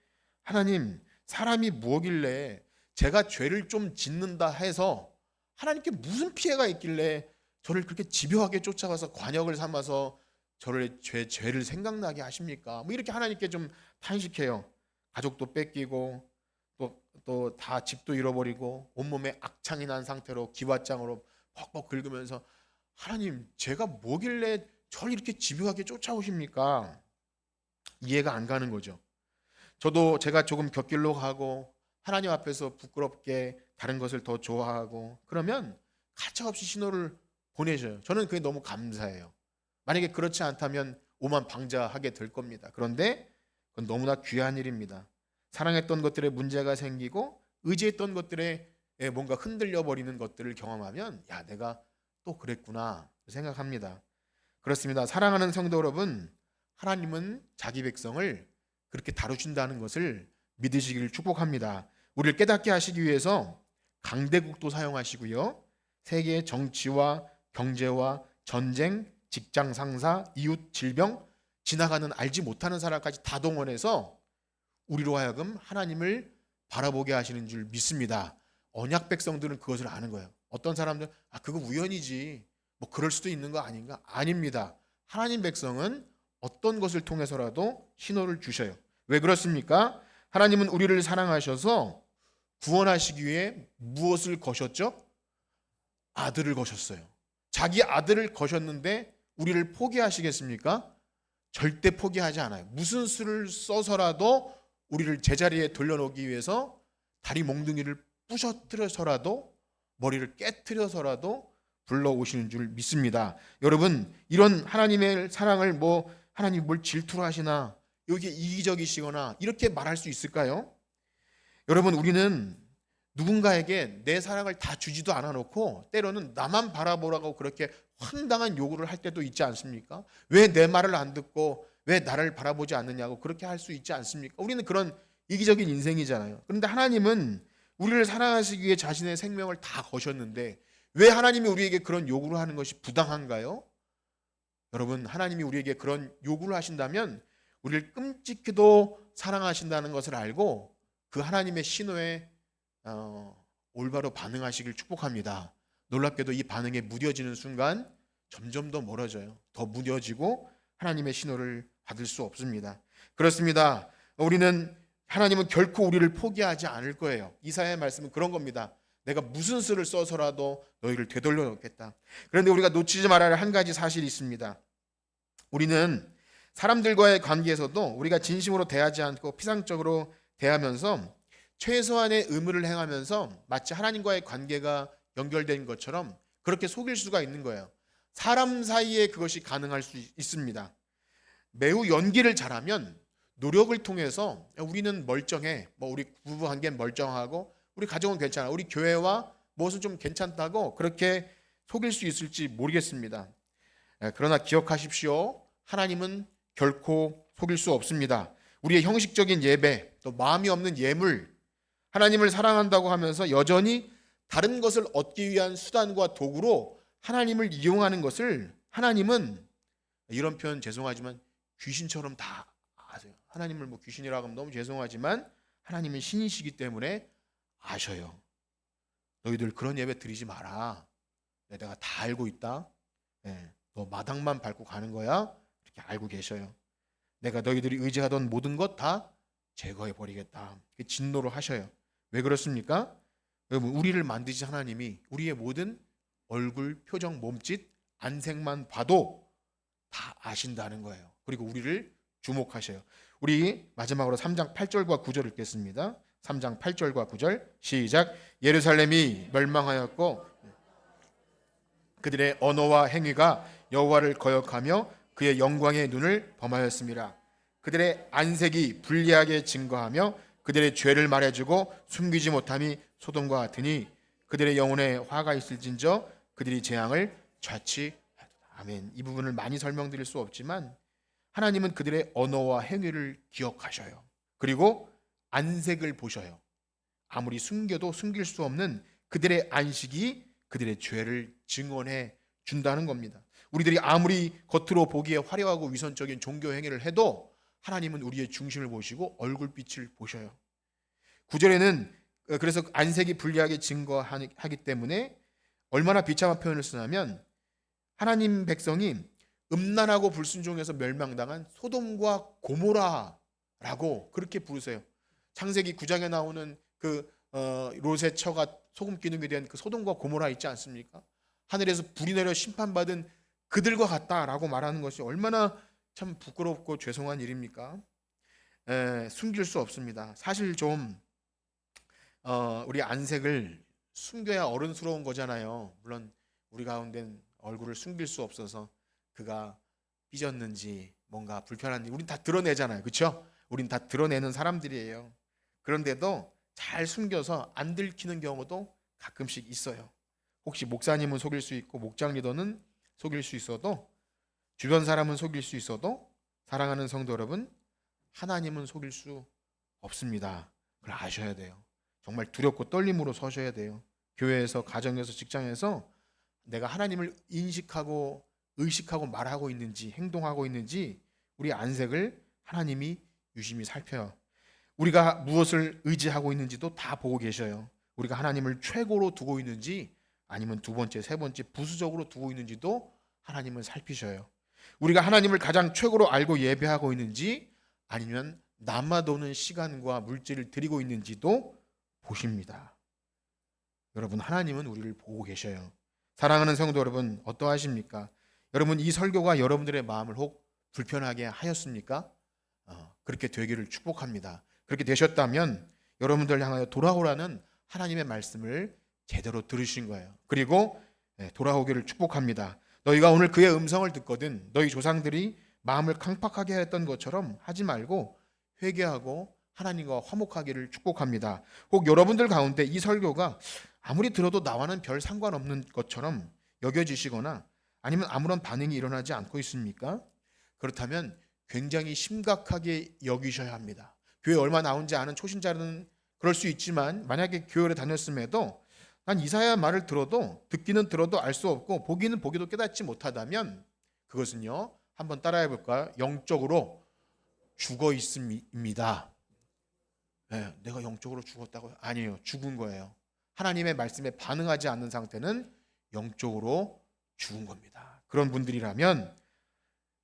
하나님, 사람이 뭐길래 제가 죄를 좀 짓는다 해서 하나님께 무슨 피해가 있길래 저를 그렇게 집요하게 쫓아가서 관역을 삼아서 저를 죄를 생각나게 하십니까? 뭐 이렇게 하나님께 좀 탄식해요. 가족도 뺏기고 또 다 집도 잃어버리고 온몸에 악창이 난 상태로 기왓장으로 퍽퍽 긁으면서 하나님, 제가 뭐길래 저를 이렇게 집요하게 쫓아오십니까? 이해가 안 가는 거죠. 저도 제가 조금 곁길로 가고 하나님 앞에서 부끄럽게 다른 것을 더 좋아하고 그러면 가차없이 신호를 보내줘요. 저는 그게 너무 감사해요. 만약에 그렇지 않다면 오만방자하게 될 겁니다. 그런데 그건 너무나 귀한 일입니다. 사랑했던 것들에 문제가 생기고 의지했던 것들에 뭔가 흔들려 버리는 것들을 경험하면 야, 내가 또 그랬구나 생각합니다. 그렇습니다. 사랑하는 성도 여러분, 하나님은 자기 백성을 그렇게 다루신다는 것을 믿으시기를 축복합니다. 우리를 깨닫게 하시기 위해서 강대국도 사용하시고요, 세계의 정치와 경제와 전쟁, 직장 상사, 이웃, 질병, 지나가는 알지 못하는 사람까지 다 동원해서 우리로 하여금 하나님을 바라보게 하시는 줄 믿습니다. 언약 백성들은 그것을 아는 거예요. 어떤 사람들은 그거 우연이지, 뭐 그럴 수도 있는 거 아닌가? 아닙니다. 하나님 백성은 어떤 것을 통해서라도 신호를 주셔요. 왜 그렇습니까? 하나님은 우리를 사랑하셔서 구원하시기 위해 무엇을 거셨죠? 아들을 거셨어요. 자기 아들을 거셨는데 우리를 포기하시겠습니까? 절대 포기하지 않아요. 무슨 수를 써서라도 우리를 제자리에 돌려놓기 위해서 다리 몽둥이를 부셔뜨려서라도 머리를 깨뜨려서라도 불러오시는 줄 믿습니다. 여러분, 이런 하나님의 사랑을 하나님 뭘 질투로 하시나, 여기 이기적이시거나 이렇게 말할 수 있을까요? 여러분, 우리는 누군가에게 내 사랑을 다 주지도 않아 놓고 때로는 나만 바라보라고 그렇게 황당한 요구를 할 때도 있지 않습니까? 왜 내 말을 안 듣고 왜 나를 바라보지 않느냐고 그렇게 할 수 있지 않습니까? 우리는 그런 이기적인 인생이잖아요. 그런데 하나님은 우리를 사랑하시기 위해 자신의 생명을 다 거셨는데 왜 하나님이 우리에게 그런 요구를 하는 것이 부당한가요? 여러분, 하나님이 우리에게 그런 요구를 하신다면 우리를 끔찍히도 사랑하신다는 것을 알고 그 하나님의 신호에 올바로 반응하시길 축복합니다. 놀랍게도 이 반응에 무뎌지는 순간 점점 더 멀어져요. 더 무뎌지고 하나님의 신호를 받을 수 없습니다. 그렇습니다. 하나님은 결코 우리를 포기하지 않을 거예요. 이사야의 말씀은 그런 겁니다. 내가 무슨 수를 써서라도 너희를 되돌려 놓겠다. 그런데 우리가 놓치지 말아야 할 한 가지 사실이 있습니다. 우리는 사람들과의 관계에서도 우리가 진심으로 대하지 않고 피상적으로 대하면서 최소한의 의무를 행하면서 마치 하나님과의 관계가 연결된 것처럼 그렇게 속일 수가 있는 거예요. 사람 사이에 그것이 가능할 수 있습니다. 매우 연기를 잘하면 노력을 통해서 우리는 멀쩡해, 우리 부부 관계는 멀쩡하고 우리 가정은 괜찮아, 우리 교회와 무엇은 좀 괜찮다고 그렇게 속일 수 있을지 모르겠습니다. 그러나 기억하십시오. 하나님은 결코 속일 수 없습니다. 우리의 형식적인 예배, 또 마음이 없는 예물, 하나님을 사랑한다고 하면서 여전히 다른 것을 얻기 위한 수단과 도구로 하나님을 이용하는 것을 하나님은, 이런 표현 죄송하지만 귀신처럼 다 아세요. 하나님을 뭐 귀신이라고 하면 너무 죄송하지만 하나님은 신이시기 때문에 아셔요. 너희들 그런 예배 드리지 마라. 내가 다 알고 있다. 너 마당만 밟고 가는 거야. 이렇게 알고 계셔요. 내가 너희들이 의지하던 모든 것 다 제거해 버리겠다. 진노를 하셔요. 왜 그렇습니까? 여러분, 우리를 만드신 하나님이 우리의 모든 얼굴, 표정, 몸짓, 안색만 봐도 다 아신다는 거예요. 그리고 우리를 주목하셔요. 우리 마지막으로 3장 8절과 9절 읽겠습니다. 3장 8절과 9절 시작. 예루살렘이 멸망하였고 그들의 언어와 행위가 여호와를 거역하며 그의 영광의 눈을 범하였습니다. 그들의 안색이 불리하게 증거하며 그들의 죄를 말해주고 숨기지 못함이 소돔과 같으니 그들의 영혼에 화가 있을진저 그들이 재앙을 자취하도다. 아멘. 이 부분을 많이 설명드릴 수 없지만 하나님은 그들의 언어와 행위를 기억하셔요. 그리고 안색을 보셔요. 아무리 숨겨도 숨길 수 없는 그들의 안식이 그들의 죄를 증언해 준다는 겁니다. 우리들이 아무리 겉으로 보기에 화려하고 위선적인 종교 행위를 해도 하나님은 우리의 중심을 보시고 얼굴빛을 보셔요. 9절에는 그래서 안색이 불리하게 증거하기 때문에 얼마나 비참한 표현을 쓰냐면 하나님 백성이 음란하고 불순종해서 멸망당한 소돔과 고모라라고 그렇게 부르세요. 창세기 9장에 나오는 그 롯의 처가 소금 기둥이 된 그 소돔과 고모라 있지 않습니까? 하늘에서 불이 내려 심판받은 그들과 같다라고 말하는 것이 얼마나 참 부끄럽고 죄송한 일입니까? 숨길 수 없습니다. 사실 좀 우리 안색을 숨겨야 어른스러운 거잖아요. 물론 우리 가운데는 얼굴을 숨길 수 없어서 그가 삐졌는지 뭔가 불편한지 우린 다 드러내잖아요. 그렇죠? 우린 다 드러내는 사람들이에요. 그런데도 잘 숨겨서 안 들키는 경우도 가끔씩 있어요. 혹시 목사님은 속일 수 있고 목장 리더는 속일 수 있어도 주변 사람은 속일 수 있어도 사랑하는 성도 여러분, 하나님은 속일 수 없습니다. 그걸 아셔야 돼요. 정말 두렵고 떨림으로 서셔야 돼요. 교회에서, 가정에서, 직장에서 내가 하나님을 인식하고 의식하고 말하고 있는지 행동하고 있는지 우리 안색을 하나님이 유심히 살펴요. 우리가 무엇을 의지하고 있는지도 다 보고 계셔요. 우리가 하나님을 최고로 두고 있는지 아니면 두 번째, 세 번째 부수적으로 두고 있는지도 하나님은 살피셔요. 우리가 하나님을 가장 최고로 알고 예배하고 있는지 아니면 남아도는 시간과 물질을 드리고 있는지도 보십니다. 여러분, 하나님은 우리를 보고 계셔요. 사랑하는 성도 여러분, 어떠하십니까? 여러분, 이 설교가 여러분들의 마음을 혹 불편하게 하였습니까? 그렇게 되기를 축복합니다. 그렇게 되셨다면 여러분들 향하여 돌아오라는 하나님의 말씀을 제대로 들으신 거예요. 그리고 돌아오기를 축복합니다. 너희가 오늘 그의 음성을 듣거든 너희 조상들이 마음을 강팍하게 했던 것처럼 하지 말고 회개하고 하나님과 화목하기를 축복합니다. 혹 여러분들 가운데 이 설교가 아무리 들어도 나와는 별 상관없는 것처럼 여겨지시거나 아니면 아무런 반응이 일어나지 않고 있습니까? 그렇다면 굉장히 심각하게 여기셔야 합니다. 교회 얼마 나온지 아는 초신자는 그럴 수 있지만 만약에 교회를 다녔음에도 난 이사야 말을 들어도 듣기는 들어도 알 수 없고 보기는 보기도 깨닫지 못하다면 그것은요, 한번 따라해 볼까요? 영적으로 죽어 있음입니다. 내가 영적으로 죽었다고요? 아니에요. 죽은 거예요. 하나님의 말씀에 반응하지 않는 상태는 영적으로 죽은 겁니다. 그런 분들이라면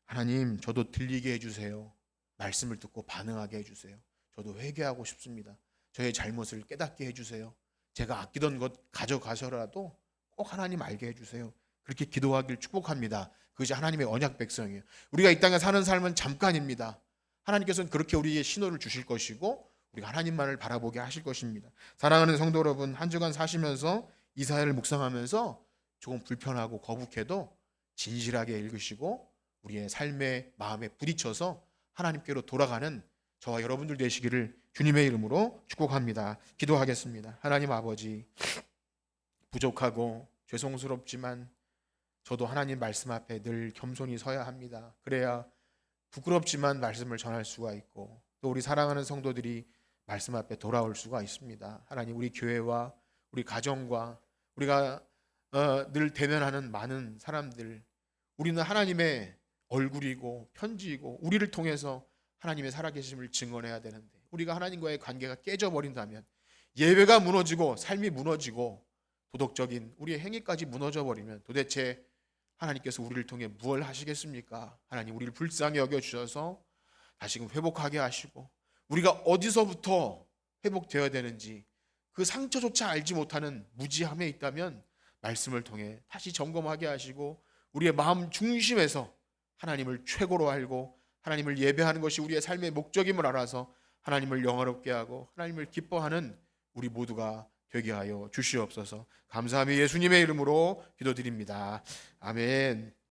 하나님, 저도 들리게 해주세요. 말씀을 듣고 반응하게 해주세요. 저도 회개하고 싶습니다. 저의 잘못을 깨닫게 해주세요. 제가 아끼던 것 가져가서라도 꼭 하나님 알게 해주세요. 그렇게 기도하길 축복합니다. 그것이 하나님의 언약 백성이에요. 우리가 이 땅에 사는 삶은 잠깐입니다. 하나님께서는 그렇게 우리에게 신호를 주실 것이고 우리가 하나님만을 바라보게 하실 것입니다. 사랑하는 성도 여러분, 한 주간 사시면서 이사야를 묵상하면서 조금 불편하고 거북해도 진실하게 읽으시고 우리의 삶의 마음에 부딪혀서 하나님께로 돌아가는 저와 여러분들 되시기를 주님의 이름으로 축복합니다. 기도하겠습니다. 하나님 아버지, 부족하고 죄송스럽지만 저도 하나님 말씀 앞에 늘 겸손히 서야 합니다. 그래야 부끄럽지만 말씀을 전할 수가 있고 또 우리 사랑하는 성도들이 말씀 앞에 돌아올 수가 있습니다. 하나님 우리 교회와 우리 가정과 우리가 늘 대면하는 많은 사람들, 우리는 하나님의 얼굴이고 편지이고 우리를 통해서 하나님의 살아계심을 증언해야 되는데 우리가 하나님과의 관계가 깨져버린다면 예배가 무너지고 삶이 무너지고 도덕적인 우리의 행위까지 무너져 버리면 도대체 하나님께서 우리를 통해 무엇을 하시겠습니까? 하나님 우리를 불쌍히 여겨주셔서 다시금 회복하게 하시고 우리가 어디서부터 회복되어야 되는지 그 상처조차 알지 못하는 무지함에 있다면 말씀을 통해 다시 점검하게 하시고 우리의 마음 중심에서 하나님을 최고로 알고 하나님을 예배하는 것이 우리의 삶의 목적임을 알아서 하나님을 영화롭게 하고 하나님을 기뻐하는 우리 모두가 되게 하여 주시옵소서. 감사하며 예수님의 이름으로 기도드립니다. 아멘.